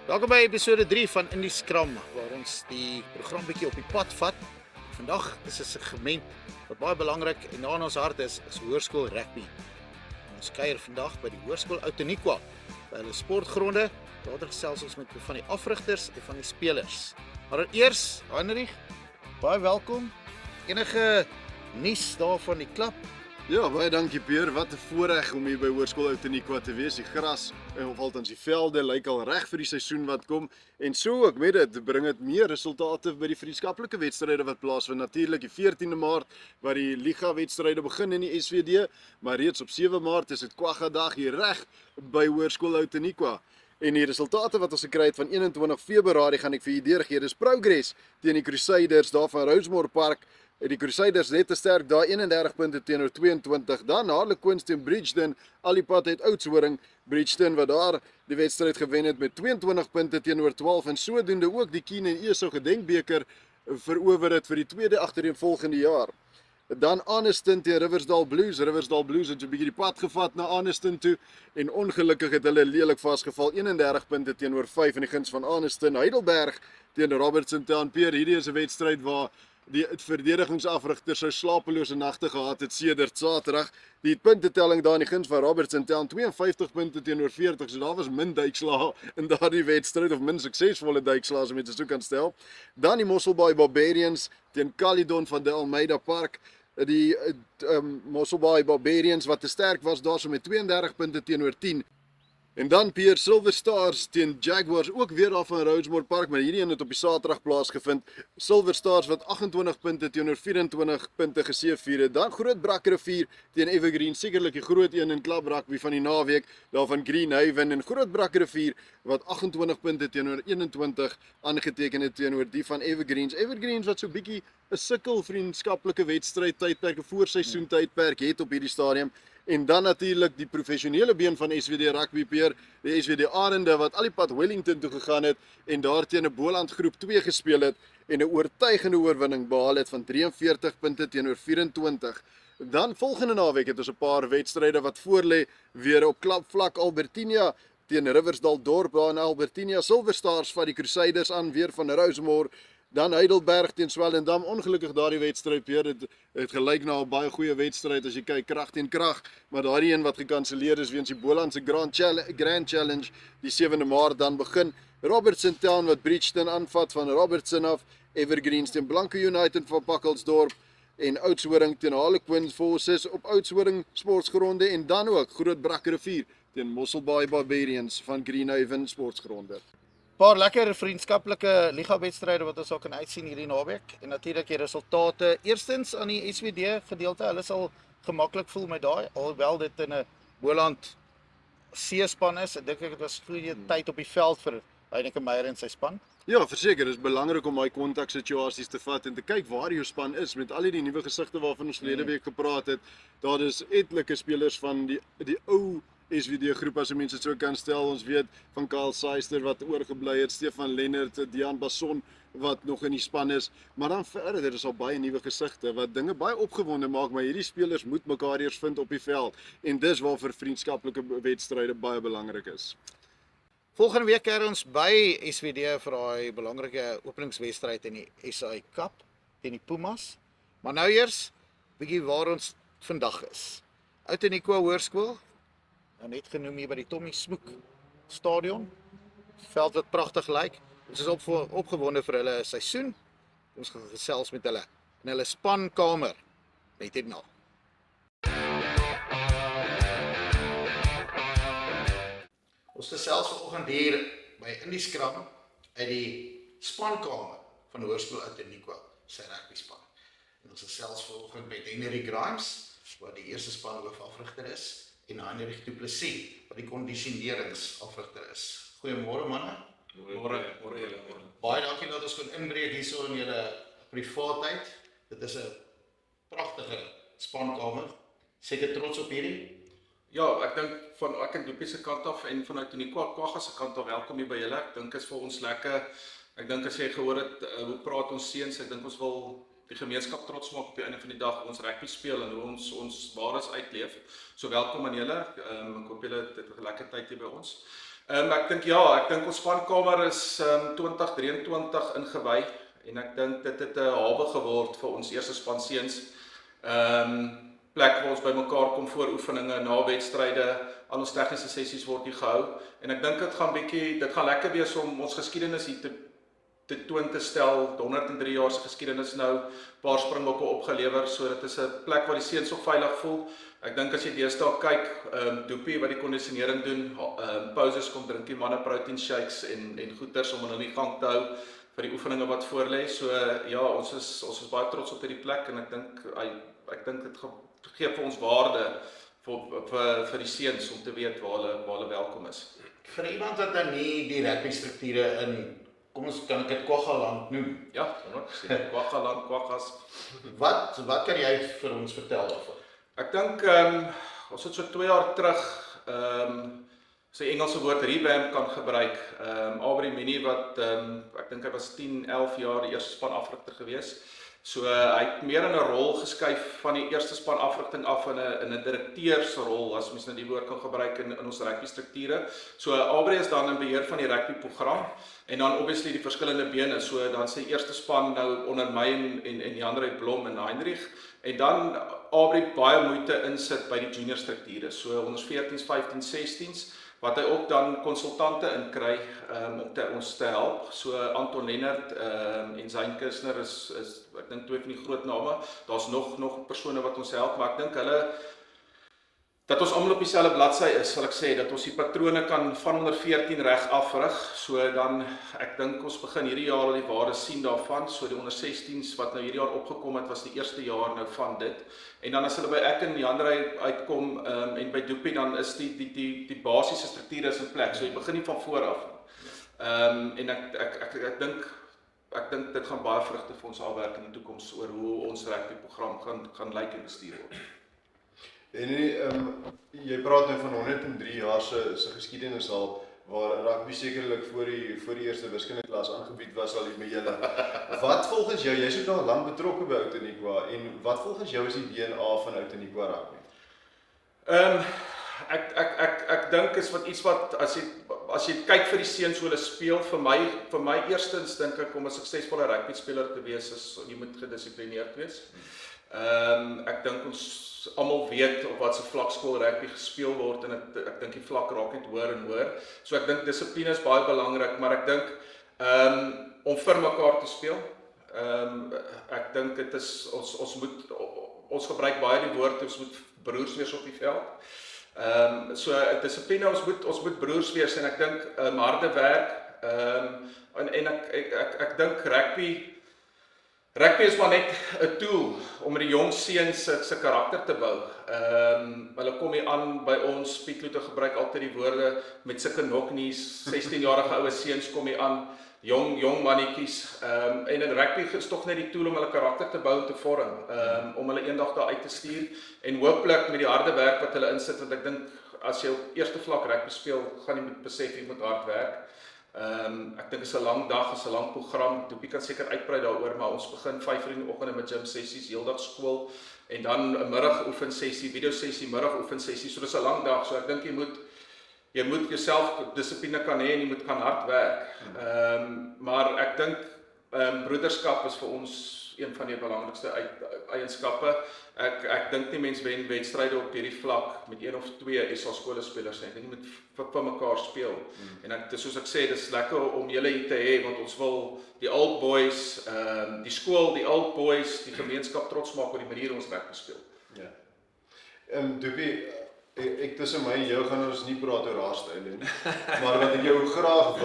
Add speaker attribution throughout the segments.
Speaker 1: Welkom by episode 3 van In die Skram, waar ons die program bietjie op die pad vat. Vandag is 'n segment wat baie belangrik en na in ons hart is hoërskool rugby. Ons kuier vandag by die hoërskool Outeniqua, by hulle sportgronde. Daar gesels ons met van die afrigters en van die spelers. Maar eers, Heinrich, baie welkom. Enige nuus daar van die klub?
Speaker 2: Ja, baie dankie Peer. Wat 'n voorreg om hier by Hoërskool Outeniqua te wees. Die gras of althans die velde lyk al reg vir die seisoen wat kom en so ook met dit bring dit meer resultate by die vriendskaplike wedstryde wat plaasvind. Natuurlik die 14de Maart waar die liga wedstryde begin in die SVD, maar reeds op 7 Maart is dit Kwagga dag hier reg by Hoërskool Outeniqua. En die resultate wat ons gekry het van 21 Februarie gaan ek vir u deurgee. Dis Progress teen die Crusaders daar van Rosemore Park. Die Crusaders net te sterk daar 31 punte teenoor 22. Dan Harlequins teen Bridgeton, al die pad uit Oudtshoorn. Bridgeton wat daar die wedstryd gewen het met 22 punte teenoor 12 en sodoende ook die Keenan ESO gedenkbeker verower het vir die tweede agtereenvolgende jaar. Dan Anniston teen Riversdale Blues. Riversdale Blues het 'n bietjie die pad gevat na Anniston toe en ongelukkig het hulle lelik vasgeval. 31 punte teenoor 5 in die guns van Anniston. Heidelberg teen Robertson Town. Peer, hierdie is 'n wedstryd waar die verdedigingsafrigters sou slapelose nagte gehad het sedert Saterdag. Die puntetelling daar in die guns van Robertson Town 52 punte teenoor 40. So daar was min duikslae in daardie wedstryd of min suksesvolle duikslae as jy dit sou kan stel. Dan die Mosselbaai Barbarians teen Caledon van die Almeida Park. Die Mosselbaai Barbarians wat te sterk was daarso met 32 punte teenoor 10. En dan Peer, Silver Stars teen Jaguars, ook weer daar van Rosemore Park, maar hierdie een het op die Saterdag plaasgevind. Silver Stars wat 28 punte teenoor 24 punte geseëvier het. Dan Groot Brakrivier teen Evergreen, sekerlik die groot een in klub rugby van die naweek, daar van Greenhaven en Groot Brakrivier wat 28 punte teenoor 21 aangeteken het teenoor die van Evergreens. Evergreens wat so bietjie 'n sukkel vriendskaplike wedstryd tydperk, 'n voorseisoen tydperk het op hierdie stadium. En dan natuurlik die professionele been van SVD Rugby Peer, die SVD Arende wat al die pad Wellington toe gegaan het en daar teen 'n Boland groep 2 gespeel het en 'n oortuigende oorwinning behaal het van 43 punte teenoor 24. Dan volgende naweek het ons 'n paar wedstryde wat voorlê weer op klubvlak. Albertinia teen Riversdale Dorp daar in Albertinia. Silver Stars vat die Crusaders aan weer van Rosemore. Dan Heidelberg teen Swellendam, ongelukkig daardie wedstryd Peer, het gelyk na 'n baie goeie wedstryd as jy kyk krag teen krag, maar daardie een wat gekanselleer is weens die Boland se Grand Challenge die 7de Maart dan begin. Robertson Town wat Bridgeton aanvat van Robertson af, Evergreens teen Blanke United van Pakkelsdorp en Oudtshoorn teen Harlequins Forces op Oudtshoorn sportsgronde en dan ook Groot Brakrivier teen Mosselbaai Barbarians van Greenhaven sportsgronde.
Speaker 1: Paar lekker vriendskaplike liga-wedstryde wat ons ook kan uitsien hierdie naweek en natuurlik die resultate. Eerstens aan die SVD gedeelte, hulle sal gemaklik voel met daai, alhoewel dit in 'n Boland C-span is. Ek dink dit was goeie tyd op die veld vir Heineke Meyer en sy span.
Speaker 2: Ja, verseker, dit is belangrik om daai kontaksituasies te vat en te kyk waar jou span is met al die nuwe gesigte waarvan ons verlede week gepraat het. Daar is etlike spelers van die ou SVD groep as mense dit so kan stel. Ons weet van Kyle Seister wat oorgebly het, Stefan Lennert, Dian Basson wat nog in die span is, maar dan verder daar is al baie nuwe gesigte wat dinge baie opgewonde maak, maar hierdie spelers moet mekaar eers vind op die veld en dis waarvoor vriendskaplike wedstryde baie belangrik is.
Speaker 1: Volgende week keer ons by SVD vir daai belangrike openingswedstryd in die SA Cup teen die Pumas. Maar nou eers bietjie waar ons vandag is. Outeniqua Hoërskool, nou net genoem hier by die Tommy Smook Stadion. Veld wat pragtig lyk. Ons is opgewonde vir hulle seisoen. Ons gaan gesels met hulle in hulle spankamer. Net hierna. Ons gesels vanoggend hier by In die Skram uit die spankamer van Hoërskool Outeniqua se rugby span. En ons gesels vanoggend met Henry Grimes wat die eerste span hoofafrigter is en Heinrich Du Plessis wat die kondisioneringsafrigter is. Goeiemôre manne.
Speaker 3: Môre.
Speaker 1: Baie dankie dat ons kon inbreek hierso in julle privaatheid. Dit is 'n pragtige spankamer. Seker trots op hierdie.
Speaker 3: Ja, ek dink van ek en Doopie se kant af en vanuit die Kwagga se kant af welkom hier by julle. Ek dink is vir ons lekker. Ek dink as jy gehoor het hoe praat ons seuns, ek dink ons wil die gemeenskap trots maak op die einde van die dag ons rugby speel en hoe ons waardes uitleef. So welkom aan julle. Ek hoop julle het 'n lekker tyd hier by ons. Ek dink ons spankamer is 2023 ingewy en ek dink dit het 'n hawe geword vir ons eerste span seuns. Plek waar ons bymekaar kom voor oefeninge, na wedstryde, al ons tegniese sessies word hier gehou en ek dink dit gaan lekker wees om ons geskiedenis hier te toon te stel, 103 jaar se geskiedenis nou, paar springbokke opgelewer, so dit is 'n plek waar die seuns ook veilig voel. Ek dink as jy deesdae kyk, Doopie wat die kondisionering doen, pauses kom drink die manne protein shakes en goeters om hulle in die gang te hou vir die oefeninge wat voorlê. So ja, ons is baie trots op hierdie plek en ek dink dit gee vir ons waarde vir die seuns om te weet waar hulle welkom is.
Speaker 1: Vir iemand wat nou nie die rugby strukture in, kom ons kan ek dit Kwaggaland noem.
Speaker 3: Ja, 100%. Kwaggaland, Kwaggas.
Speaker 1: Wat kan jy vir ons vertel daarvan?
Speaker 3: Ek dink ons het so 2 jaar terug sy Engelse woord revamp kan gebruik. Aubrey Minnie wat ek dink hy was 10, 11 jaar die eerste span afrigter gewees. So hy het meer in 'n rol geskuif van die eerste span afrigting af in 'n direkteursrol, as mens nou die woord kan gebruik in ons rugby strukture. So Aubrey is dan in beheer van die rugby program en dan obviously die verskillende bene. So dan sy eerste span nou onder my en Jan-Ray Blom en Heinrich en dan Aubrey baie moeite insit by die junior strukture. So ons 14s, 15s, 16s wat hy ook dan konsultante inkry om ons te help. So Anton Lennard en Zayn Kirchner is ek dink 2 van die groot name. Daar's nog persone wat ons help, maar ek dink dat ons almal op dieselfde bladsy is, sal ek sê, dat ons die patrone kan van onder 14 reg afrig. So dan ek dink ons begin hierdie jaar al die waarde sien daarvan. So die onder 16s wat nou hierdie jaar opgekom het, was die eerste jaar nou van dit. En dan as hulle by ek en Jan-Ray uitkom en by Doopie, dan is die basiese strukture is in plek. So jy begin nie van voor af. En ek dink dit gaan baie vrugte vir ons afwerk in die toekoms oor hoe ons rugbyprogram gaan lyk en bestuur word.
Speaker 2: En jy praat nou van 103 jaar se geskiedenis al, waar rugby sekerlik voor die eerste wiskundeklas aangebied was al by julle. Wat volgens jou, jy's ook al lank betrokke by Outeniqua, en wat volgens jou is die DNA van Outeniqua rugby?
Speaker 3: Ek dink is iets wat as jy kyk vir die seuns hoe hulle speel, vir my eerstens dink ek om 'n suksesvolle rugby speler te wees is jy moet gedissiplineerd wees. Ek dink ons almal weet op wat se vlakskool rugby gespeel word en ek dink die vlak raak net hoër en hoër. So ek dink dissipline is baie belangrik, maar ek dink om vir mekaar te speel. Ek dink dit is ons gebruik baie die woord ons moet broers wees op die veld. So dissipline ons moet broers wees en ek dink harde werk en ek dink Rugby is maar net 'n tool om met die jong seuns se karakter te bou. Hulle kom hier aan by ons, Piet Kloete gebruik altyd die woorde met sulke noknies, 16-jarige ouer seuns kom hier aan, jong mannetjies. En in rugby is tog net die tool om hulle karakter te bou en te vorm, om hulle eendag daar uit te stuur en hooplik met die harde werk wat hulle insit, want ek dink as jy op eerste vlak rugby speel, gaan jy moet besef jy moet hard werk. Ek dink dit is 'n lang dag, is 'n lang program. Doopie kan seker uitbrei daaroor, maar ons begin 5:00 in die oggend met gym sessies, heeldag skool en dan 'n middag oefen sessie, video sessie, middag oefen sessie. So dis 'n lang dag. So ek dink jy moet jouself dissipline kan hê en jy moet kan hard werk. Maar ek dink broederskap is vir ons een van die belangrikste eienskappe. Ek dink nie mense wen wedstryde op hierdie vlak met 1 of 2 SA skoolspelers nie. Ek dink jy moet vir mekaar speel. En soos ek sê, dis lekker om julle hier te hê want ons wil die old boys, die skool, die old boys, die gemeenskap trots maak oor die manier ons rugby speel.
Speaker 2: Ja. Doopie, ek tussen my en jou gaan ons nie praat oor haarstyl nie. Maar wat ek jou graag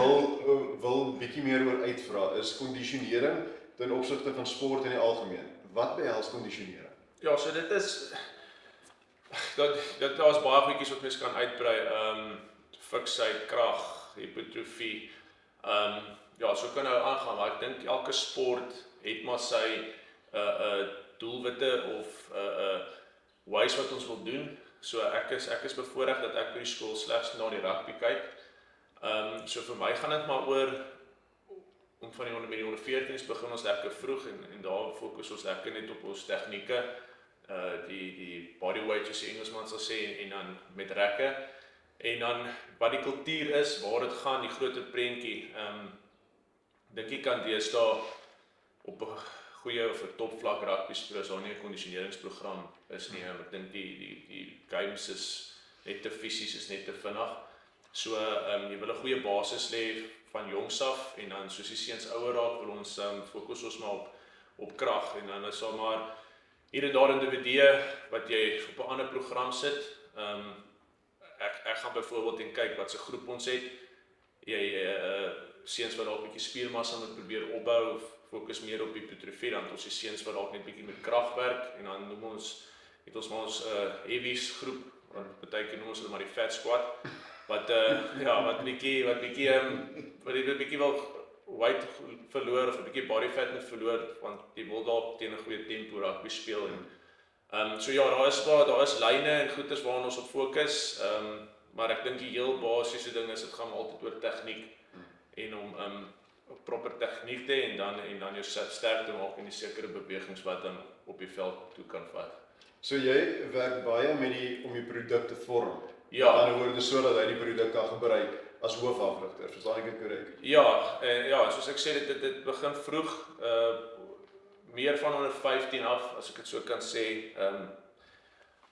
Speaker 2: wil bietjie meer oor uitvra is kondisionering ten opsigte van sport in die algemeen. Wat behels kondisionering?
Speaker 4: Ja, so dit is daar's baie goedjies wat mens kan uitbrei. Fiksheid, krag, hipertrofie. Ja, so kan nou aangaan, maar ek dink elke sport het maar sy doelwitte of ways wat ons wil doen. So ek is bevoorreg dat ek by die skool slegs na die rugby kyk. So vir my gaan dit maar oor om van die onder 14s begin ons lekker vroeg en daar fokus ons lekker net op ons tegnieke, die bodyweight soos die Engelsman sal sê en dan met rekke En dan wat die kultuur is, waar dit gaan, die groter prentjie. Dink ek kan deesdae op 'n goeie of 'n topvlak rugby speel as daar nie 'n kondisioneringsprogram is nie. Ek dink die games is net te fisies, is net te vinnig. So jy wil 'n goeie basis lê van jongs af en dan soos die seuns ouer raak wil ons fokus ons maar op krag en dan is daar maar hier en daar individue wat jy op 'n ander program sit. Ek gaan byvoorbeeld en kyk wat se groep ons het. Jy seuns wat dalk 'n bietjie spiermassa moet probeer opbou of fokus meer op hipertrofie, dan ons die seuns wat dalk net bietjie met krag werk en dan noem ons het ons maar ons heavies groep, wat baie keer noem ons hulle maar die fat squad. Wat wat bietjie wel weight verloor of 'n bietjie body fat moet verloor want jy wil dalk teen 'n goeie tempo rugby speel en so ja, daar is lyne en goeders waarna ons op fokus. Maar ek dink die heel basiese ding is dit gaan altyd oor tegniek en om proper tegniek te hê en dan jou sterk te maak in die sekere bewegings wat dan op die veld toe kan vat.
Speaker 2: So jy werk baie met om die produk te vorm.
Speaker 4: Ja.
Speaker 2: Met ander woorde sodat hy die produk kan gebruik as hoofafrigter. Verstaan ek dit korrek?
Speaker 4: Ja, soos ek sê dit begin vroeg, meer van onder 15 af as ek dit so kan sê.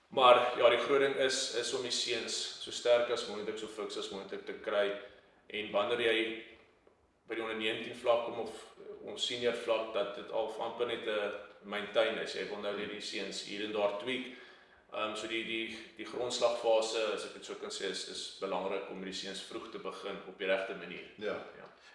Speaker 4: Maar ja, die groot ding is om die seuns so sterk as moontlik, so fiks as moontlik te kry en wanneer jy by die onder 19 vlak kom of ons senior vlak dat dit al amper net 'n maintain is. Jy wil nou net die seuns hier en daar tweak. So die grondslagfase, as ek dit so kan sê, is belangrik om die seuns vroeg te begin op die regte manier.
Speaker 2: Ja.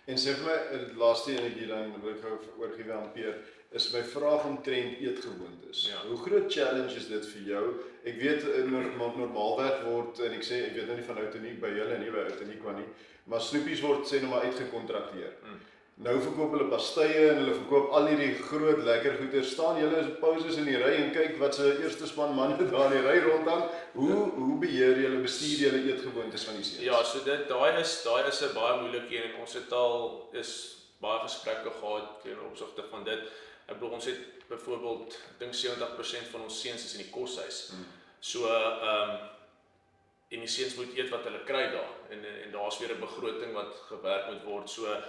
Speaker 2: En sê vir my, die laaste enetjie dan wil ek gou oorgee aan Peer, is my vraag omtrent eetgewoontes.
Speaker 4: Ja.
Speaker 2: Hoe groot challenge is dit vir jou? Ek weet normaalweg word en ek weet nou nie van Outeniek by julle nie by Outeniek nie, maar snoepies word sê nou maar uitgekontrakteer. Nou verkoop hulle pastye en hulle verkoop al hierdie groot lekker goeder. Staan julle in pauses in die ry en kyk wat se eerste span manne daar in die ry rondhang. Hoe beheer julle bestuur julle eetgewoontes van die seuns?
Speaker 4: Ja, so daai is 'n baie moeilike een en ons het al baie gesprekke gehad ten opsigte van dit. Ek bedoel ons het byvoorbeeld, ek dink 70% van ons seuns is in die koshuis. So en die seuns moet eet wat hulle kry daar en daar's weer 'n begroting wat gewerk moet word. So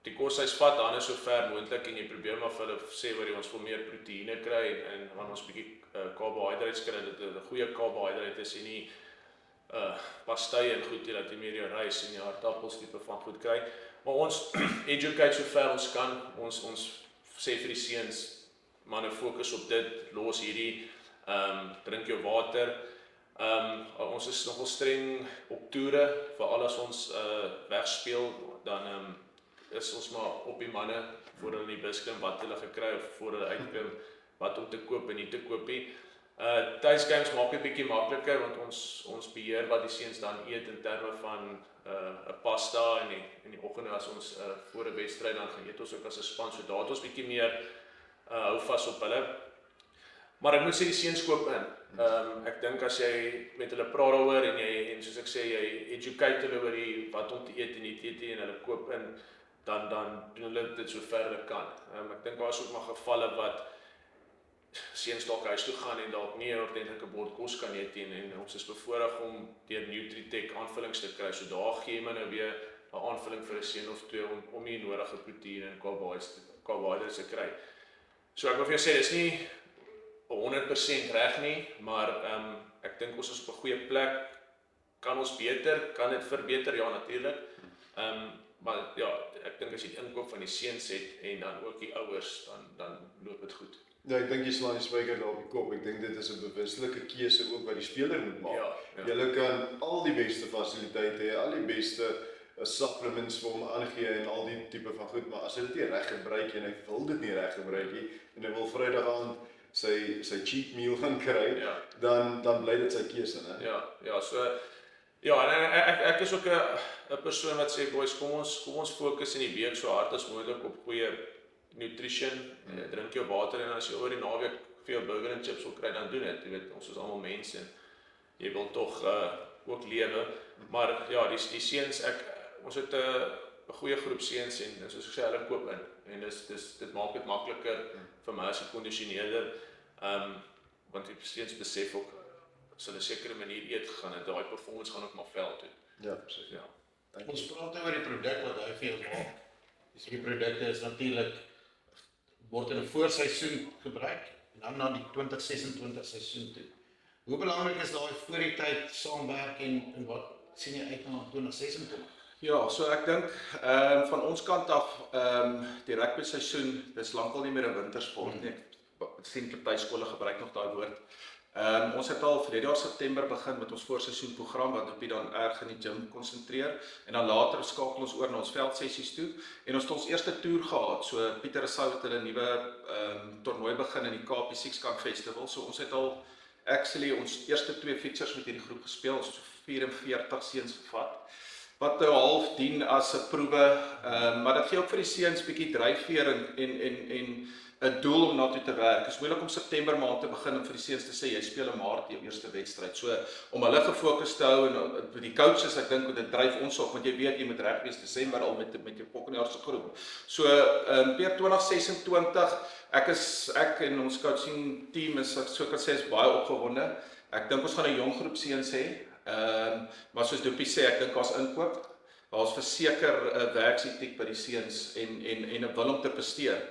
Speaker 4: die koshuis vat dan so ver moontlik en jy probeer maar vir hulle sê wat ons wil meer proteïene kry en wanneer ons bietjie carbohydrates kry, dat dit 'n goeie carbohydrate is en nie pastye en goed dat jy meer jou rys en jou aardappels tipe van goed kry. Maar ons educate so ver ons kan. Ons sê vir die seuns, manne fokus op dit, los hierdie, drink jou water. Ons is nogal streng op toere, veral as ons wegspeel, dan is ons maar op die manne voor hulle in die bus klim wat hulle gekry of voor hulle uitklim wat om te koop en nie te koop nie. Tuisgames maak dit bietjie makliker want ons beheer wat die seuns dan eet in terme van 'n pasta in die oggende as ons voor 'n wedstryd dan gaan eet ons ook as 'n span, so daar het ons bietjie meer hou vas op hulle. Maar ek moet sê die seuns koop in. Ek dink as jy met hulle praat daaroor en soos ek sê jy educate hulle oor wat om te eet en nie te eet en hulle koop in, dan doen hulle dit so ver hulle kan. Ek dink daar is ook maar gevalle wat seuns dalk huis toe gaan en dalk nie 'n ordentlike bord kos kan eet en ons is bevoorreg om deur Nutritech aanvullings te kry. So daar gee jy maar nou weer 'n aanvulling vir 'n seun of twee om die nodige proteïene en carbohydrates te kry. So ek wil vir jou sê dis nie 100% reg nie, maar ek dink ons is op 'n goeie plek. Kan ons beter? Kan dit verbeter? Ja, natuurlik. Maar ja, ek dink as jy die inkoop van die seuns het en dan ook die ouers, dan loop dit goed.
Speaker 2: Ja, ek dink jy slaan die spyker daar op die kop. Ek dink dit is 'n bewuslike keuse ook wat die speler moet maak.
Speaker 4: Ja.
Speaker 2: Julle kan al die beste fasiliteite hê, al die beste supplements vir hom aangee en al die tipe van goed, maar as hy dit nie reg gebruik en hy wil dit nie reg gebruik nie en hy wil Vrydag aand sy cheat meal gaan kry, dan bly dit sy keuse, né?
Speaker 4: Ja, so en ek is ook 'n persoon wat sê boys, kom ons fokus in die week so hard as moontlik op goeie nutrition. Drink jou water en as jy oor die naweek vir jou burger en chips wil kry, dan doen dit. Jy weet, ons is almal mense en jy wil tog ook lewe. Maar ja, die seuns, ons het 'n goeie groep seuns en soos ek sê, hulle koop in. En dit maak dit makliker vir my as 'n kondisioneerder. Want die seuns besef ook as hulle 'n sekere manier eet, gaan dit daai performance gaan ook maar veld toe.
Speaker 2: Ja, presies.
Speaker 4: Ja.
Speaker 5: Ons praat oor die produk wat hy vir jou maak. Dus die produkte is natuurlik word in 'n voorseisoen gebruik en dan na die 2026 seisoen toe. Hoe belangrik is daai voor die tyd saamwerk en wat sien jy uit na 2026?
Speaker 3: Ja, so ek dink van ons kant af die rugby seisoen, dis lankal nie meer 'n wintersport nie. Ek sien party skole gebruik nog daai woord. Ons het al verlede jaar September begin met ons voorseisoenprogram wat op dan erg in die gym konsentreer en dan later skakel ons oor na ons veldsessies toe en ons het ons eerste toer gehad. So Pieter Rousseau het hulle nuwe toernooi begin in die Kaapie Sixkak Festival. So ons het al actually ons eerste 2 features met hierdie groep gespeel. Ons het so 44 seuns gevat wat nou half dien as 'n proewe, maar dit gee ook vir die seuns bietjie dryfveer en 'n doel om na toe te werk. Dit is moeilik om September maand te begin en vir die seuns te sê jy speel in Maart jou eerste wedstryd. So om hulle gefokus te hou en die coaches, ek dink dit dryf ons op want jy weet jy moet reg wees Desember al met jou volgende jaar se groep. So per 2026 ek en ons coaching team is so kan sê is baie opgewonde. Ek dink ons gaan 'n jong groep seuns hê. Maar soos Dopie sê, ek dink daar's inkoop. Daar's verseker 'n werksetiek by die seuns en 'n wil om te presteer.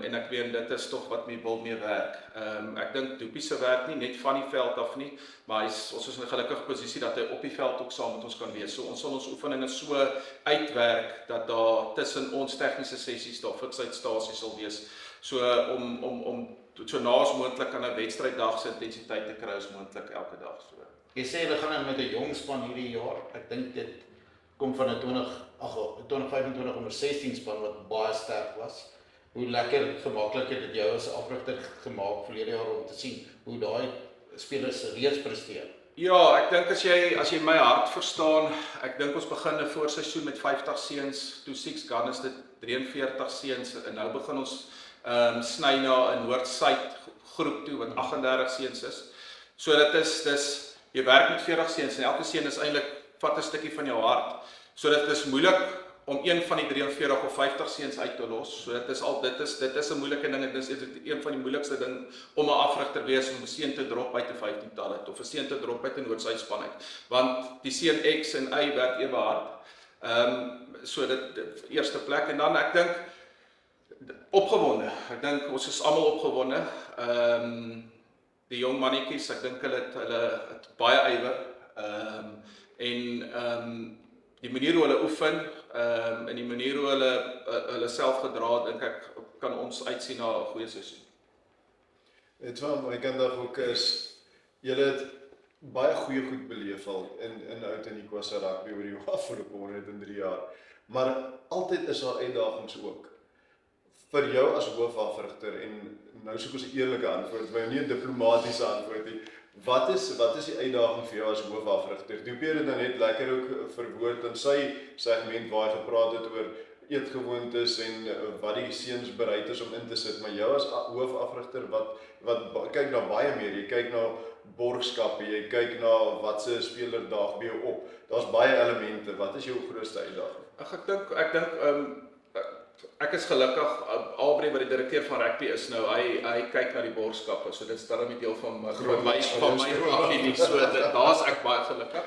Speaker 3: En ek weet dit is tog wat my wil mee werk. Ek dink Dopie se werk nie net van die veld af nie, maar ons is in 'n gelukkige posisie dat hy op die veld ook saam met ons kan wees. So ons sal ons oefeninge so uitwerk dat daar tussen ons tegniese sessies daar fiksuitstasies sal wees. So om so naas moontlik aan 'n wedstryddag se intensiteit te kry as moontlik elke dag so.
Speaker 5: Jy sê hulle gaan met 'n jong span hierdie jaar. Ek dink dit kom van 'n 2025 onder 16 span wat baie sterk was. Hoe lekker gemaklik het dit jou as 'n afrigter gemaak verlede jaar om te sien hoe daai spelers reeds presteer?
Speaker 3: Ja, ek dink as jy my hart verstaan, ek dink ons begin 'n voorseisoen met 50 seuns, toe 6 gun is dit 43 seuns en nou begin ons sny na 'n noord-suid groep toe wat 38 seuns is. So dit is jy werk met 40 seuns en elke seun is eintlik vat 'n stukkie van jou hart. So dit is moeilik om een van die 43 of 50 seuns uit te los. So dit is 'n moeilike ding en dit is een van die moeilikste ding om 'n afrigter wees om 'n seun te drop uit 'n 15-tal uit of 'n seun te drop uit 'n noord-suidspan uit. Want die seun X en Y werk ewe hard. So dit eerste plek en dan ek dink opgewonde. Ek dink ons is almal opgewonde. Die jong mannetjies, ek dink hulle het baie ywer. Die manier hoe hulle oefen, en die manier hoe hulle self gedra, dink ek kan ons uitsien na 'n goeie seisoen.
Speaker 2: Dit van my kant af ook is julle het baie goeie goed beleef al in oud in die Kwasa rugby oor die afgelope 103 jaar. Maar altyd is daar uitdagings ook. Vir jou as hoofafrigter en nou soek ons 'n eerlike antwoord, maar nie 'n diplomatiese antwoord nie. Wat is die uitdaging vir jou as hoofafrigter? Dopie het dit net lekker ook verwoord in sy segment waar hy gepraat het oor eetgewoontes en wat die seuns bereid is om in te sit, maar jou as hoofafrigter wat kyk na baie meer. Jy kyk na borgskappe, jy kyk na wat se speler daag by jou op. Daar's baie elemente. Wat is jou grootste uitdaging?
Speaker 3: Ek dink ek is gelukkig, Aubrey wat die direkteur van rugby is nou, hy kyk na die borgskappe, so dit is daarom 'n deel van my opinie, so daar's ek baie gelukkig.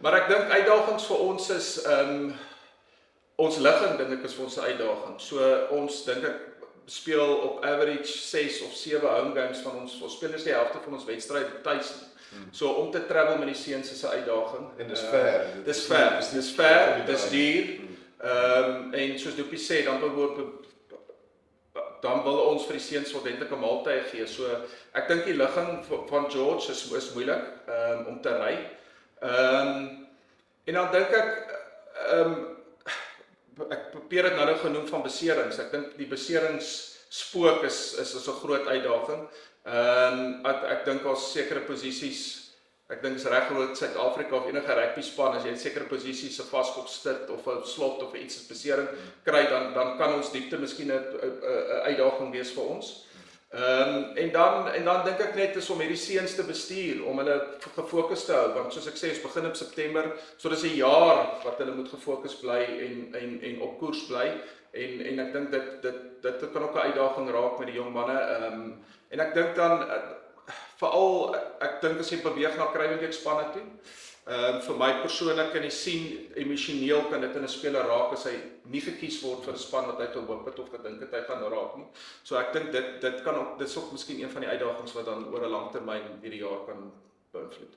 Speaker 3: Maar ek dink uitdagings vir ons is, ons ligging dink ek is vir ons 'n uitdaging. So ons dink ek speel op average 6 of 7 home games van ons spelers die helfte van ons wedstryde tuis. So om te travel met die seuns is 'n uitdaging.
Speaker 2: En dis ver.
Speaker 3: Dis ver, dis duur. En soos Dopie sê, dan wil ons vir die seuns ordentlike maaltye gee. So ek dink die ligging van George is moeilik om te ry. En dan dink ek probeer dit nou genoem van beserings. Ek dink die beseringsspook is 'n groot uitdaging. Ek dink daar's sekere posisies. Ek dink is reg oor Suid-Afrika of enige rugby span as jy sekere posisies 'n vaskop stit of 'n slot of iets as besering kry, dan kan ons diepte miskien 'n uitdaging wees vir ons. En dan dink ek net is om hierdie seuns te bestuur, om hulle gefokus te hou, want soos ek sê, ons begin in September, so dis 'n jaar wat hulle moet gefokus bly en op koers bly. En ek dink dit kan ook 'n uitdaging raak met die jong manne. En ek dink dan veral ek dink as jy beweeg na Kruiwenweek-spanne toe. Vir my persoonlik en jy sien emosioneel kan dit in 'n speler raak as hy nie gekies word vir 'n span wat hy gehoop het of gedink het hy gaan raak nie. So ek dink dit is ook miskien een van die uitdagings wat dan oor 'n lang termyn hierdie jaar kan beïnvloed.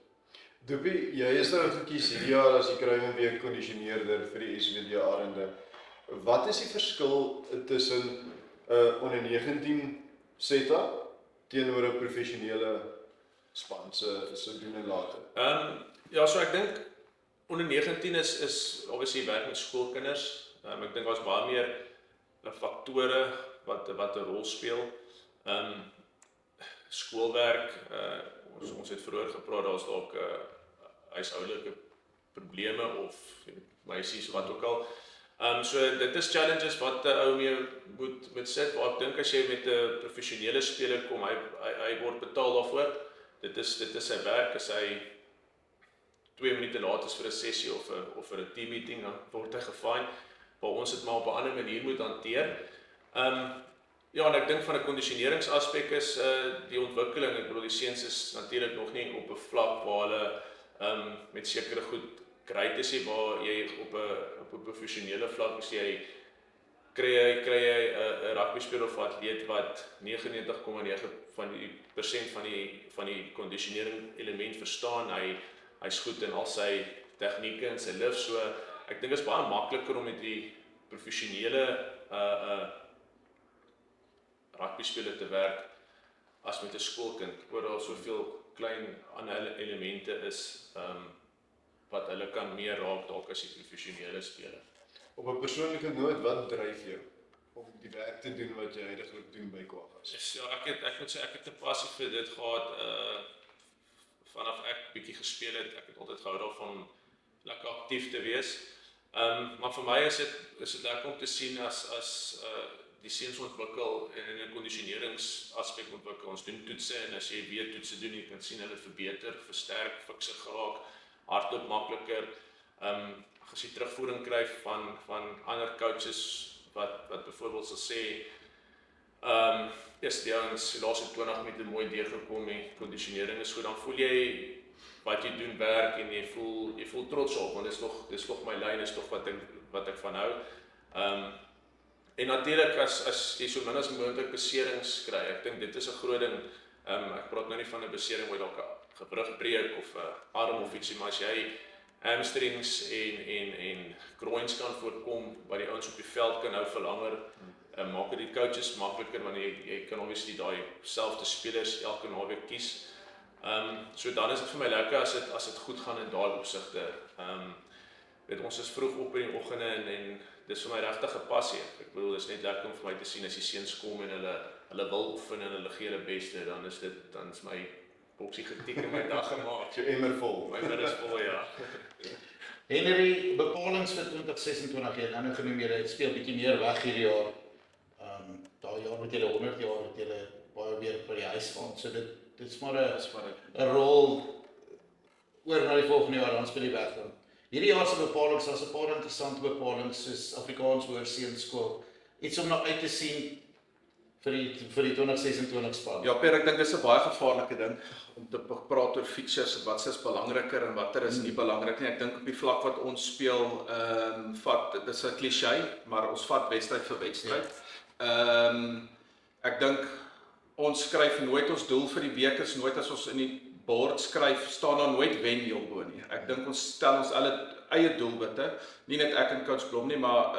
Speaker 2: Doopie, jy is nou gekies hierdie jaar as die Kruiwenweek kondisioneerder vir die SWD Arende. Wat is die verskil tussen 'n onder 19 setup teenoor 'n professionele span se doen en late?
Speaker 4: Ja, so ek dink onder 19 is obviously werk met skoolkinders. Ek dink daar's baie meer faktore wat 'n rol speel. Skoolwerk, ons het vroeër gepraat, daar's dalk huishoudelike probleme of meisies wat ook al. So dit is challenges wat 'n ou mee moet sit. Maar ek dink as jy met 'n professionele speler kom, hy word betaal daarvoor. Dit is sy werk. As hy 2 minute laat is vir 'n sessie of vir 'n team meeting, dan word hy gefine. Maar ons het maar op 'n ander manier moet hanteer. Ja, en ek dink van 'n kondisioneringsaspek is die ontwikkeling. Ek bedoel die seuns is natuurlik nog nie op 'n vlak waar hulle met sekere goed great is, waar jy op 'n professionele vlak is jy kry jy 'n rugby speler of atleet wat 99,9% van die kondisionering element verstaan. Hy's goed in al sy tegnieke en sy lif, so ek dink dit is baie makliker om met die professionele rugby speler te werk as met 'n skoolkind, waar daar soveel klein ander elemente is wat hulle kan meer raak dalk as die professionele speler.
Speaker 2: Op 'n persoonlike noot, wat dryf jou om die werk te doen wat jy heidaglik doen by Kwaggas?
Speaker 4: Ja, ek moet sê ek het 'n passie vir dit gehad vanaf ek bietjie gespeel het. Ek het altyd gehou daarvan om lekker aktief te wees. Maar vir my is dit lekker om te sien as die seuns ontwikkel en 'n kondisioneringsaspek ontwikkel. Ons doen toetse en as jy weer toetse doen, jy kan sien hulle verbeter, versterk, fikser geraak, hardloop makliker. As jy terugvoering kry van ander coaches wat byvoorbeeld sal sê die ouens die laaste 20 minute mooi deurgekom, die kondisionering is goed, dan voel jy wat jy doen werk en jy voel trots op, want dis nog my lyn, is tog wat ek van hou. En natuurlik as jy so min as moontlik beserings kry, ek dink dit is 'n groot ding. Ek praat nou nie van 'n besering waar dalk 'n gewrig breek of 'n arm of ietsie, maar as jy hamstrings en groins kan voorkom, wat die ouens op die veld kan hou vir langer, maak dit die coaches makliker, want jy kan obviously daai selfde spelers elke naweek kies. So dan is dit vir my lekker as dit goed gaan in daai opsigte. Ons is vroeg op in die oggende en dis vir my regtig 'n passie. Ek bedoel, dis net lekker om vir my te sien as die seuns kom en hulle wil oefen en hulle gee hulle beste, dan is my boksie getik en my dag gemaak.
Speaker 2: Jou emmer vol.
Speaker 4: My emmer is vol, ja.
Speaker 5: Henry, bepalings vir 2026, jy nou genoem jy speel bietjie meer weg hierdie jaar. Daai jaar met julle 100 jaar het julle baie weer by die huis gaan. So dit is maar 'n rol oor na die volgende jaar, dan speel jy weg dan. Hierdie jaar se bepalings, daar's 'n paar interessante bepalings soos Afrikaans Hoërseunskool. Iets om na uit te sien vir die 2026 span.
Speaker 3: Ja, Per, ek dink dis 'n baie gevaarlike ding om te praat oor features, wat is belangriker en watter is nie belangrik nie. Ek dink op die vlak wat ons speel, dis 'n klise, maar ons vat wedstryd vir wedstryd. Ek dink ons skryf nooit ons doel vir die week, is nooit as ons in die bord skryf, staan daar nooit wen hierbo nie. Ek dink ons stel ons eie doelwitte, nie net ek en coach Blom nie, maar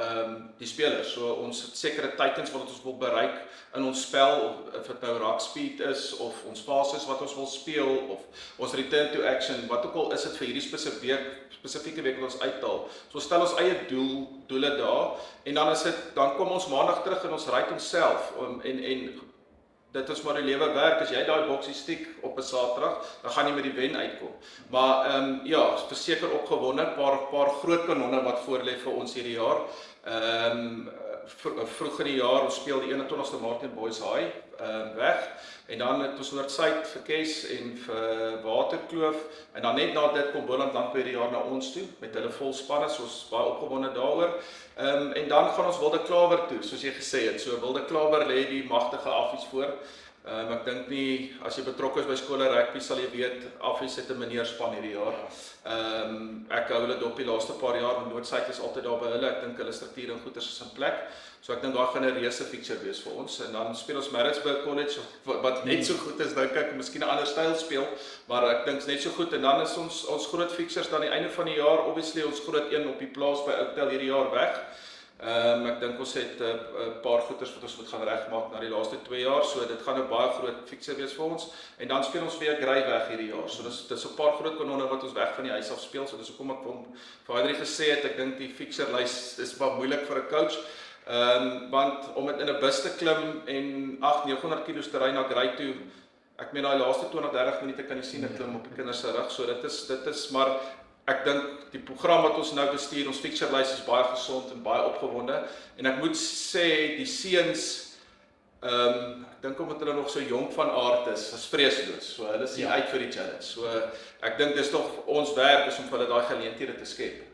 Speaker 3: die spelers. So ons het sekere teikens wat ons wil bereik in ons spel, of dit nou ruck speed is, of ons fases wat ons wil speel, of ons return to action, wat ook al is dit vir hierdie spesifieke week wat ons uithaal. So ons stel ons eie doele daar, en dan kom ons maandag terug en ons ry onsself, en dit is maar die lewe werk. As jy daai boksie stiek op 'n Saterdag, dan gaan jy met die wen uitkom. Maar ja, verseker opgewonde, paar groot kanonne wat voorlê vir ons hierdie jaar. Vroeg in die jaar, ons speel die 21ste Maart teen Boys High weg, en dan het ons Noord-Suid vir Kes en vir Waterkloof, en dan net na dit kom Boland dan per jaar na ons toe met hulle vol spanne, so ons baie opgewonde daaroor. En dan gaan ons Wilde Klawer toe, soos jy gesê het. So Wilde Klawer lê die magtige Affies voor. Ek dink nie, as jy betrokke is by skole rugby, sal jy weet, Affies het 'n meneerspan hierdie jaar. Ek hou hulle dop die laaste paar jaar, Noordsuid is altyd daar by hulle, ek dink hulle struktuur en goeders is in plek. So ek dink daar gaan 'n reuse fixture wees vir ons. En dan speel ons Maritzburg College, wat net so goed is, dink ek, miskien 'n ander styl speel, maar ek dink is net so goed. En dan is ons groot fixtures dan die einde van die jaar, obviously ons groot een op die plaas by Oudtshoorn hierdie jaar weg. Ek dink ons het 'n paar goeders wat ons moet gaan regmaak na die laaste 2 jaar, so dit gaan 'n baie groot fixture wees vir ons. En dan speel ons weer Grey weg hierdie jaar. So dis 'n paar groot kanonne wat ons weg van die huis af speel. So dis hoekom ek vir Adrie gesê het, ek dink die fixture lys is baie moeilik vir 'n coach. Want om dit in 'n bus te klim en 800-900 kg te ry na Grey toe, ek meen daai laaste 20-30 minute kan jy sien dit klim op die kinders se rug. So dit is maar ek dink die program wat ons nou bestuur, ons fixture lys is baie gesond en baie opgewonde. En ek moet sê die seuns, ek dink omdat hulle nog so jonk van aard is vreesloos. So hulle sien uit vir die challenge. So ek dink dis tog ons werk is om vir hulle daai geleenthede te skep.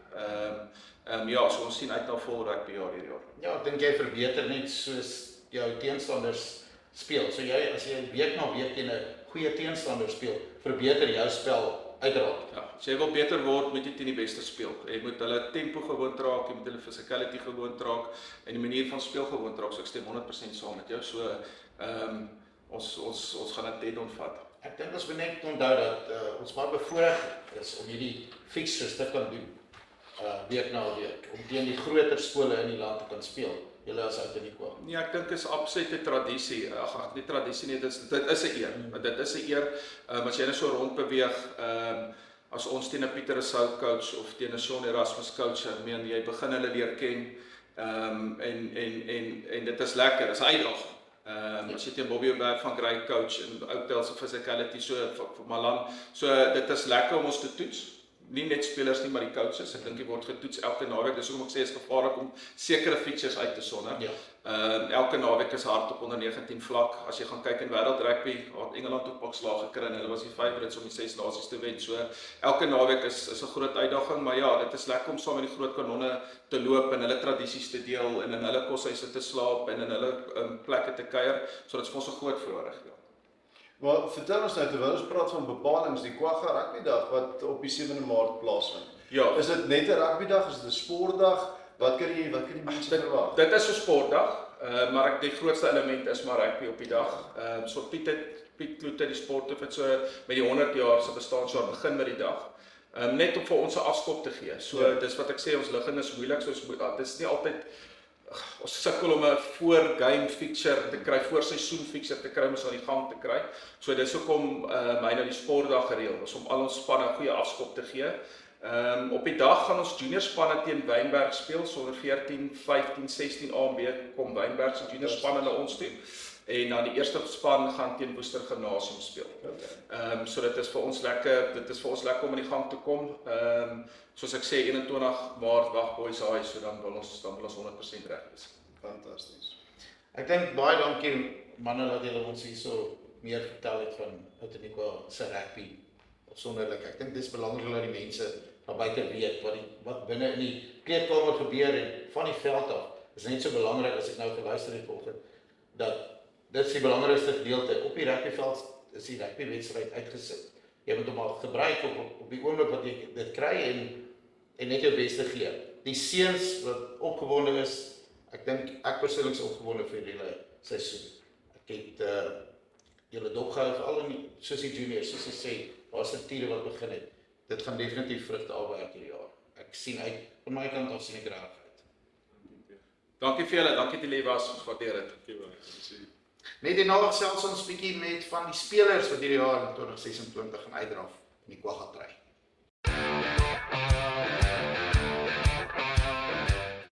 Speaker 3: Ja, so ons sien uit na vol rugby hierdie jaar.
Speaker 5: Ja, ek dink jy verbeter net soos jou teenstanders speel. So as jy week na week teen 'n goeie teenstander speel, verbeter jou spel uiteraard.
Speaker 3: Ja, as jy wil beter word, moet jy teen die beste speel. Jy moet hulle tempo gewoond raak, jy moet hulle physicality gewoond raak en die manier van speel gewoond raak. So ek stem 100% saam met jou. So ons gaan dit dead ontvat.
Speaker 5: Ek dink ons moet net onthou dat ons baie bevoorreg is om hierdie fixtures te kan doen. Week na week, om teen die groter skole in die land te kan speel. Julle as Outeniqua.
Speaker 3: Nee, ek dink is absolute tradisie. Ag, nie tradisie nie, dit is 'n eer. Dit is 'n eer. As jy net so rond beweeg, as ons teen 'n Pieter Rousseau coach of teen 'n Shaun Erasmus coach, ek meen jy begin hulle leer ken. En dit is lekker, dit is 'n uitdaging. As jy teen Bobby O'Berg van Grey coach en Oudtshoorn se physicality so vir Malan, so dit is lekker om ons te toets. Nie net spelers nie, maar die coaches. Ek dink jy word getoets elke naweek. Dis hoekom ek sê is gevaarlik om sekere features uit te sonder.
Speaker 5: Ja.
Speaker 3: Elke naweek is hard op onder 19 vlak. As jy gaan kyk in wêreld rugby, het Engeland ook pak slaag gekry en hulle was die favourites om die 6 nasies te wen. So elke naweek is 'n groot uitdaging, maar ja, dit is lekker om saam met die groot kanonne te loop en hulle tradisies te deel en in hulle koshuise te slaap en in hulle plekke te kuier. So dit is vir ons 'n groot voorreg. Ja.
Speaker 2: Maar vertel ons nou, terwyl ons praat van bepalings, die Kwagga Rugbydag wat op die 7de Maart plaasvind.
Speaker 3: Ja.
Speaker 2: Is dit net 'n rugbydag, is dit 'n sportdag? Wat kan die mense verwag?
Speaker 3: Dit is 'n sportdag, maar die grootste element is maar rugby op die dag. So Piet Kloete, die sporthof het so met die 100 jaar se bestaan so begin met die dag. Net om vir ons 'n afskop te gee. So dis wat ek sê, ons ligging is moeilik, so dis nie altyd ons sukkel om 'n voor-game fixture te kry, voor-seisoen fixture te kry om ons aan die gang te kry. So dis hoekom my nou die sportdag gereël is om al ons spanne 'n goeie afskop te gee. Op die dag gaan ons junior spanne teen Wynberg speel, so onder 14, 15, 16 A en B kom Wynberg se junior spanne na ons toe. En dan die eerste span gaan teen Woester Gimnasium speel. So dit is vir ons lekker om in die gang te kom. Soos ek sê 21 Maart wag Boys High, so dan wil ons 100% reg wees.
Speaker 2: Fantasties.
Speaker 5: Ek dink baie dankie manne dat julle ons hierso meer vertel het van Outeniqua se rugby afsonderlik. Ek dink dis belangrik dat die mense daar buite weet wat binne in die kleedkamer gebeur en van die veld af. Is net so belangrik as ek nou geluister het vanoggend dat dit is die belangrikste gedeelte. Op die rugbyveld is die rugbywedstryd uitgesit. Jy moet hom al gebruik op die oomblik wat jy dit kry en net jou beste gee. Die seuns wat opgewonde is, ek dink ek persoonlik is opgewonde vir julle seisoen. Ek het julle dopgehou veral in soos die juniors, soos jy sê, daar's strukture wat begin het. Dit gaan definitief vrugte afwerk hierdie jaar. Ek sien uit, van my kant af sien ek graag uit.
Speaker 3: Dankie vir julle, dankie dat julle was, ons waardeer dit.
Speaker 5: Net en nou gesels ons bietjie met van die spelers wat hierdie jaar in 2026 gaan uitdraf in die Kwagga try.